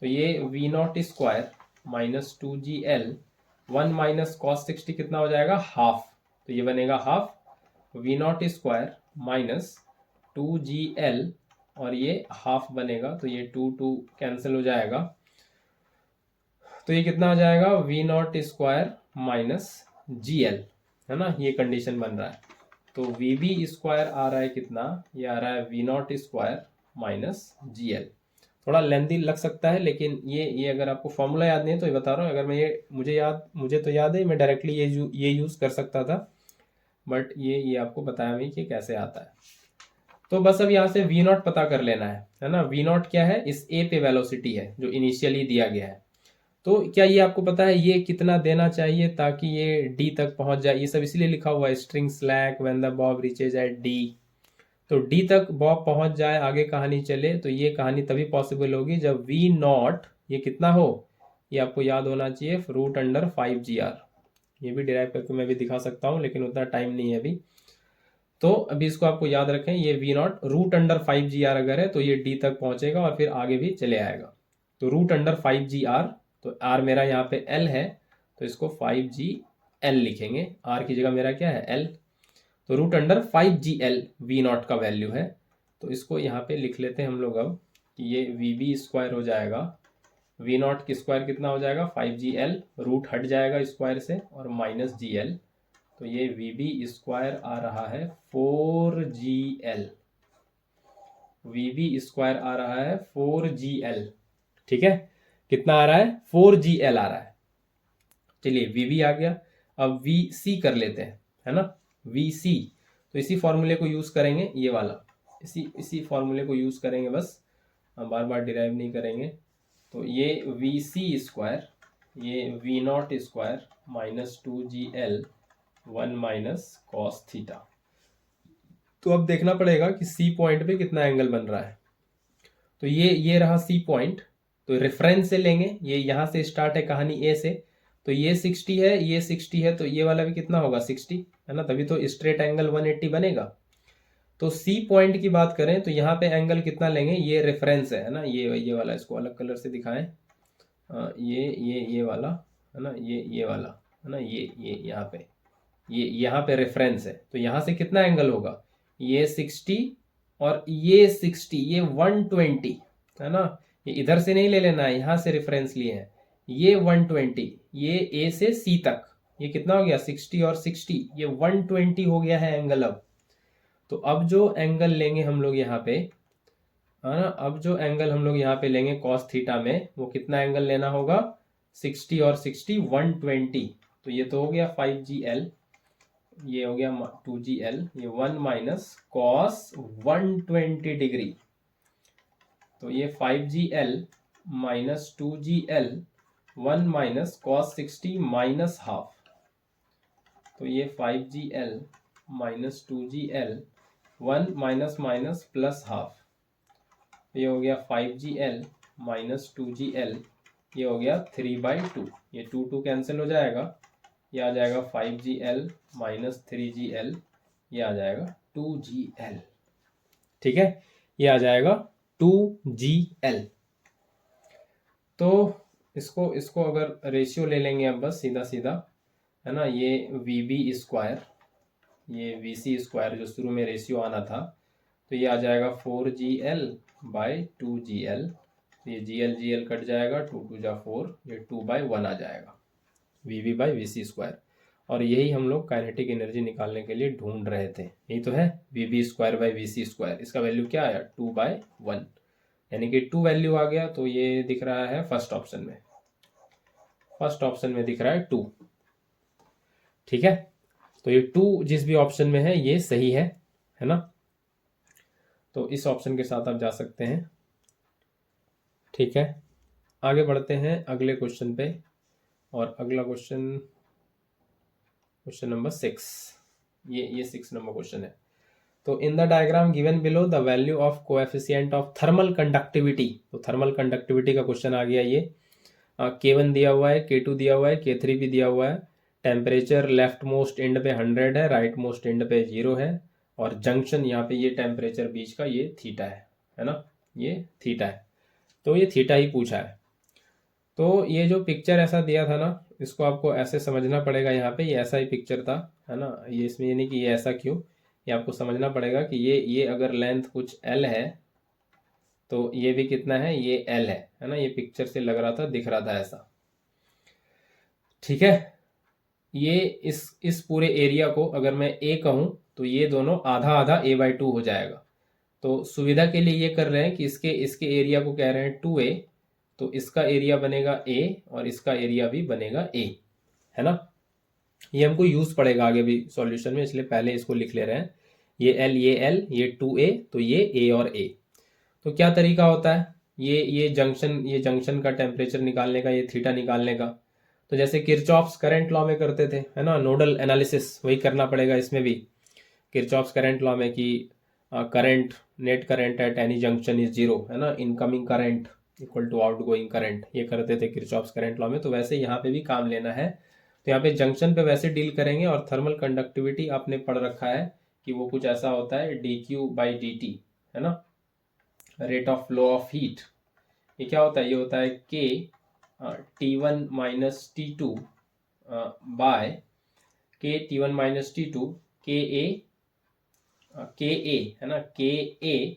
तो ये V naught square minus 2gl, 1 minus cos 60 कितना हो जाएगा, हाफ, तो ये बनेगा half V naught square minus 2gl, और ये हाफ बनेगा, तो ये 2 कैंसिल हो जाएगा, तो ये कितना आ जाएगा, V naught square minus gl, है ना, ये कंडीशन बन रहा है। तो वी बी स्क्वायर आ रहा है कितना, ये आ रहा है V naught square minus gl। थोड़ा लेंदी लग सकता है, लेकिन ये अगर आपको फॉर्मूला याद नहीं है तो ये बता रहा हूँ, अगर मैं ये मुझे तो याद है, मैं डायरेक्टली ये यूज़ कर सकता था, बट ये आपको बताया नहीं कि कैसे आता है। तो बस अब यहाँ से वी नॉट पता कर लेना है ना। वी नॉट क्या है, इस ए पे वेलोसिटी है जो इनिशियली दिया गया है। तो क्या ये आपको पता है ये कितना देना चाहिए ताकि ये डी तक पहुंच जाए, ये सब इसलिए लिखा हुआ है, string slack when the bob reaches at D. तो डी तक बॉब पहुंच जाए, आगे कहानी चले, तो ये कहानी तभी पॉसिबल होगी जब वी नॉट ये कितना हो, ये आपको याद होना चाहिए, रूट अंडर 5gr। ये भी डिराइव करके मैं भी दिखा सकता हूँ, लेकिन उतना टाइम नहीं है अभी। तो अभी इसको आपको याद रखें, ये V not root under 5gr अगर है तो ये डी तक पहुंचेगा और फिर आगे भी चले आएगा। तो रूट अंडर 5gr, तो आर मेरा यहाँ पे एल है, तो इसको 5gl लिखेंगे, आर की जगह मेरा क्या है एल। तो root under 5gl V naught का वैल्यू है, तो इसको यहाँ पे लिख लेते हैं हम लोग अब कि ये वी बी स्क्वायर हो जाएगा, वी नॉट की स्क्वायर कितना हो जाएगा 5gl, रूट हट जाएगा स्क्वायर से, और माइनस gl, तो ये वी बी स्क्वायर आ रहा है 4gl, वी बी स्क्वायर आ रहा है 4gl। ठीक है, कितना आ रहा है 4gl आ रहा है। चलिए वी बी आ गया, अब वी सी कर लेते हैं, है ना, वी सी। तो इसी फॉर्मूले को यूज करेंगे, ये वाला, इसी फॉर्मूले को यूज करेंगे, बस हम बार बार डिराइव नहीं करेंगे। तो ये वी सी स्क्वायर, ये V naught square minus 2gl, 1 minus cos theta. तो अब देखना पड़ेगा कि सी पॉइंट पे कितना एंगल बन रहा है। तो ये रहा सी पॉइंट, तो रेफरेंस से लेंगे, ये यहाँ से स्टार्ट है कहानी ए से, तो ये 60 है, ये 60 है, तो ये वाला भी कितना होगा 60, है ना, तभी तो स्ट्रेट एंगल 180 बनेगा। तो सी पॉइंट की बात करें तो यहाँ पे एंगल कितना लेंगे, ये रेफरेंस है ना, ये वाला, इसको अलग कलर से दिखाएं, ये वाला, है ना, ये वाला, है ना, ये यहाँ पे, ये यहाँ पे रेफरेंस है, तो यहाँ से कितना एंगल होगा, ये 60 और ये 60, ये 120, है ना, ये इधर से नहीं ले लेना है, यहाँ से रेफरेंस लिए हैं, ये 120, ये ए से सी तक, ये कितना हो गया 60 और 60, ये 120 हो गया है एंगल अब। तो अब जो एंगल लेंगे हम लोग यहाँ पे, है ना, अब जो एंगल हम लोग यहाँ पे लेंगे कॉस थीटा में, वो कितना एंगल लेना होगा, 60 और 60 120, तो ये तो हो गया 5gl, ये हो गया 2gl, ये 1 माइनस कॉस 120 डिग्री, तो ये 5gl minus 2gl, 1 minus cos 60 minus half, तो ये 5GL minus 2GL 1 minus minus plus half, ये हो गया 5GL माइनस 2GL, ये हो गया 3/2, ये 2 कैंसिल हो जाएगा, ये आ जाएगा 5GL माइनस 3GL, ये आ जाएगा 2GL। ठीक है, ये आ जाएगा 2GL। तो इसको अगर रेशियो ले लेंगे अब बस सीधा सीधा, है ना, ये VB स्क्वायर, ये VC स्क्वायर जो शुरू में रेशियो आना था, तो ये आ जाएगा 4GL बाई 2GL, ये GL कट जाएगा, 2 2 जा 4, ये 2/1 आ जाएगा VB बाई VC स्क्वायर। और यही हम लोग काइनेटिक एनर्जी निकालने के लिए ढूंढ रहे थे, यही तो है VB square by VC square. इसका वैल्यू क्या आया 2/1, यानी कि 2 वैल्यू आ गया। तो ये दिख रहा है फर्स्ट ऑप्शन में, फर्स्ट ऑप्शन में दिख रहा है 2। ठीक है, तो ये 2 जिस भी ऑप्शन में है ये सही है ना। तो इस ऑप्शन के साथ आप जा सकते हैं। ठीक है, आगे बढ़ते हैं अगले क्वेश्चन पे, और अगला क्वेश्चन नंबर 6, ये 6 नंबर क्वेश्चन है। तो in the diagram given below the value of coefficient of thermal conductivity, तो थर्मल कंडक्टिविटी का क्वेश्चन आ गया। ये K1 दिया हुआ है, K2 दिया हुआ है, K3 भी दिया हुआ है। टेम्परेचर लेफ्ट मोस्ट एंड पे 100 है, राइट मोस्ट एंड पे 0 है, और जंक्शन यहाँ पे ये टेम्परेचर बीच का ये थीटा है ना, ये थीटा है, तो ये थीटा ही पूछा है। तो ये जो पिक्चर ऐसा दिया था ना, इसको आपको ऐसे समझना पड़ेगा, यहाँ पे ये ऐसा ही पिक्चर था, है ना, ये इसमें ये नहीं कि ये ऐसा क्यों, ये आपको समझना पड़ेगा कि ये अगर लेंथ कुछ L है तो ये भी कितना है, ये L है ना, ये पिक्चर से लग रहा था, दिख रहा था ऐसा। ठीक है, ये इस पूरे एरिया को अगर मैं A कहूँ तो ये दोनों आधा आधा A/2 हो जाएगा। तो सुविधा के लिए ये कर रहे हैं कि इसके एरिया को कह रहे हैं 2A, तो इसका एरिया बनेगा A और इसका एरिया भी बनेगा A, है ना। ये हमको यूज पड़ेगा आगे भी सॉल्यूशन में, इसलिए पहले इसको लिख ले रहे हैं। ये L, ये 2A, तो ये A और A। तो क्या तरीका होता है, ये जंक्शन का टेम्परेचर निकालने का, ये थीटा निकालने का, तो जैसे किरचॉफ्स करंट लॉ में करते थे, है ना, नोडल एनालिसिस, वही करना पड़ेगा इसमें भी। किरचॉफ्स करंट लॉ में कि current, net current at any junction is 0, है ना, incoming current equal to outgoing current, ये करते थे किरचॉफ्स करंट लॉ में। तो वैसे यहाँ पे भी काम लेना है, तो यहाँ पे जंक्शन पे वैसे डील करेंगे। और थर्मल कंडक्टिविटी आपने पढ़ रखा है कि वो कुछ ऐसा होता है dQ/dt, है ना, rate of flow of heat. ये क्या होता है, ये होता है K T1 minus T2 by K T1 minus T2 KA, है ना, KA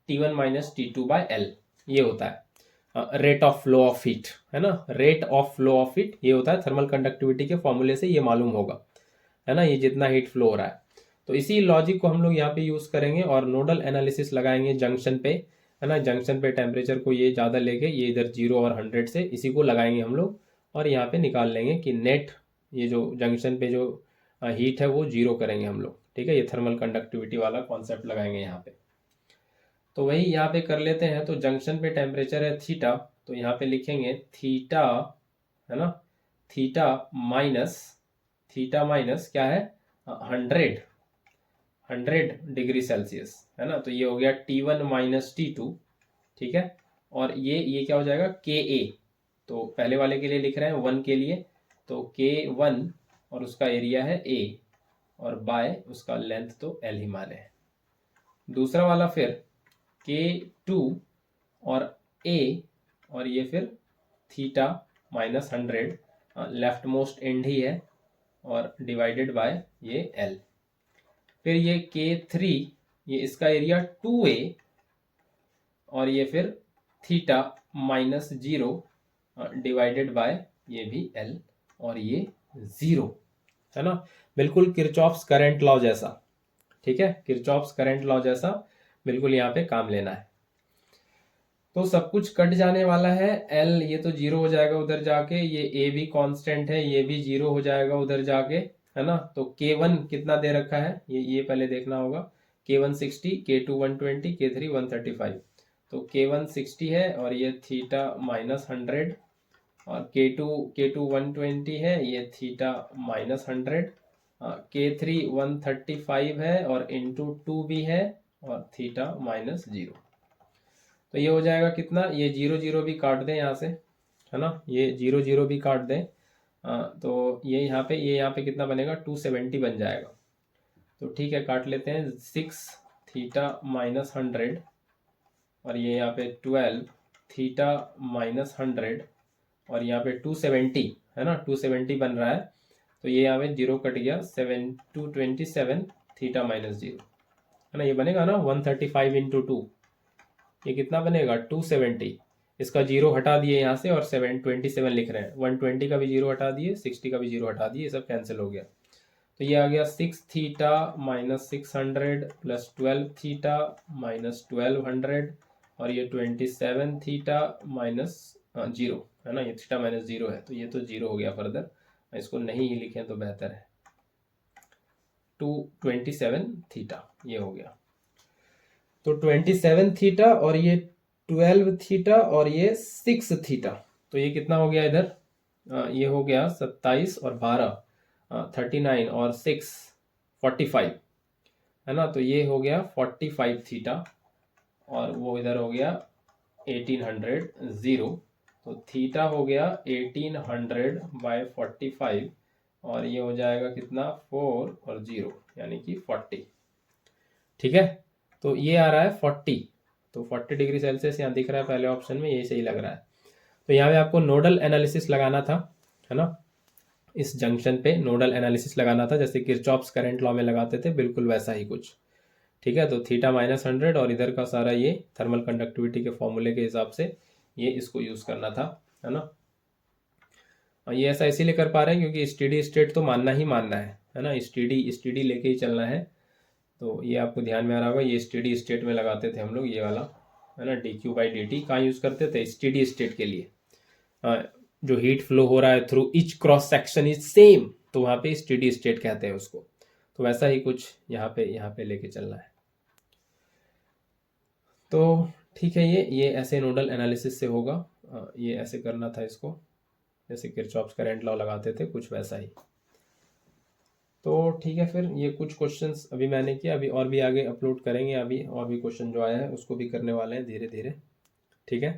T1 minus T2 bye L, ये होता है rate of flow of heat, है ना, rate of flow of heat ये होता है। थर्मल कंडक्टिविटी के फॉर्मूले से ये मालूम होगा, है ना, ये जितना हीट फ्लो हो रहा है। तो इसी लॉजिक को हम लोग यहाँ पे यूज करेंगे और नोडल एनालिसिस लगाएंगे जंक्शन पे, है ना। जंक्शन पे टेम्परेचर को ये ज़्यादा लेके, ये इधर 0 और 100 से इसी को लगाएंगे हम लोग, और यहाँ पे निकाल लेंगे कि नेट ये जो जंक्शन पे जो हीट है वो 0 करेंगे हम लोग। ठीक है, ये थर्मल कंडक्टिविटी वाला कॉन्सेप्ट लगाएंगे यहाँ पे। तो वही यहाँ पे कर लेते हैं। तो जंक्शन पे टेम्परेचर है थीटा, तो यहाँ पे लिखेंगे थीटा, है ना, थीटा माइनस क्या है 100 डिग्री सेल्सियस, है ना। तो ये हो गया T1 माइनस T2, ठीक है। और ये क्या हो जाएगा KA, तो पहले वाले के लिए लिख रहे हैं 1 के लिए, तो K1 और उसका एरिया है A, और बाय उसका लेंथ तो L ही माने है। दूसरा वाला फिर K2 और A, और ये फिर theta minus 100, left most and he है, और डिवाइडेड बाय ये L। फिर ये K3, ये इसका एरिया 2A, और ये फिर थीटा माइनस 0 डिवाइडेड बाय ये भी L, और ये 0, है ना। बिल्कुल किरचॉफ्स करंट लॉ जैसा, ठीक है, किरचॉफ्स करंट लॉ जैसा बिल्कुल यहाँ पे काम लेना है। तो सब कुछ कट जाने वाला है। L ये तो 0 हो जाएगा उधर जाके, ये A भी कांस्टेंट है, ये भी 0 हो जाएगा उधर जाके, है ना। तो K1 कितना दे रखा है, ये पहले देखना होगा। K1 60, K2 120, K3 135। तो K1 60 है, और ये थीटा माइनस 100, और K2 120 है, ये थीटा माइनस 100, K3 135 है और इंटू 2 भी है और थीटा -0। तो ये हो जाएगा कितना, ये 0 0 भी काट दें यहाँ से, है ना, ये 0 0 भी काट दें, तो ये यहाँ पे कितना बनेगा, 270 बन जाएगा। तो ठीक है, काट लेते हैं, 6 थीटा -100 और ये यहाँ पे 12 थीटा -100 और यहाँ पे 270 है ना, 270 बन रहा है। तो ये यहाँ पे 0 कट गया, 227 थीटा -0 है ना, ये बनेगा ना 135 इंटू 2, ये कितना बनेगा 270। इसका 0 हटा दिए यहाँ से और 727 लिख रहे हैं, 120 का भी 0 हटा दिए, 60 का भी 0 हटा दिए, ये सब कैंसिल हो गया। तो ये आ गया 6 थीटा -600 प्लस 12 थीटा -1200 और ये 27 थीटा -0 है ना, ये थीटा -0 है, तो ये तो 0 हो गया फर्दर, इसको नहीं ही लिखें तो बेहतर है। 227 थीटा ये हो गया। तो 27 थीटा और ये 12 थीटा और ये 6 थीटा, तो ये कितना हो गया इधर, ये हो गया 27 और 12 39 और 6 45 है ना, तो ये हो गया 45 थीटा और वो इधर हो गया 1800 0। तो थीटा हो गया 1800 बाय 45 और ये हो जाएगा कितना 4 और 0 यानी कि 40। ठीक है, तो ये आ रहा है 40, तो 40 डिग्री सेल्सियस यहाँ दिख रहा है पहले ऑप्शन में, ये सही लग रहा है। तो यहाँ पे आपको नोडल एनालिसिस लगाना था, है ना, इस जंक्शन पे नोडल एनालिसिस लगाना था, जैसे किरचॉफ्स करंट लॉ में लगाते थे, बिल्कुल वैसा ही कुछ। ठीक है, तो थीटा -100 और इधर का सारा ये थर्मल कंडक्टिविटी के फॉर्मूले के हिसाब से ये इसको यूज करना था, है ना। ये ऐसा इसीलिए कर पा रहे हैं क्योंकि स्टेडी स्टेट तो मानना ही मानना है ना, स्टेडी लेके ही चलना है। तो ये आपको ध्यान में आ रहा होगा, ये स्टेडी स्टेट में लगाते थे हम लोग, ये वाला है ना, dq/dt कहाँ यूज करते थे, स्टेडी स्टेट के लिए। जो हीट फ्लो हो रहा है through each cross section is same, तो वहाँ पे स्टेडी स्टेट कहते हैं उसको। तो वैसा ही कुछ यहाँ पे लेके चलना है। तो ठीक है, ये ऐसे नोडल एनालिसिस से होगा, ये ऐसे करना था इसको, जैसे किरचॉफ्स करंट लॉ लगाते थे, कुछ वैसा ही। तो ठीक है, फिर ये कुछ क्वेश्चंस अभी मैंने किया, अभी और भी आगे अपलोड करेंगे, अभी और भी क्वेश्चन जो आया है उसको भी करने वाले हैं धीरे धीरे। ठीक है।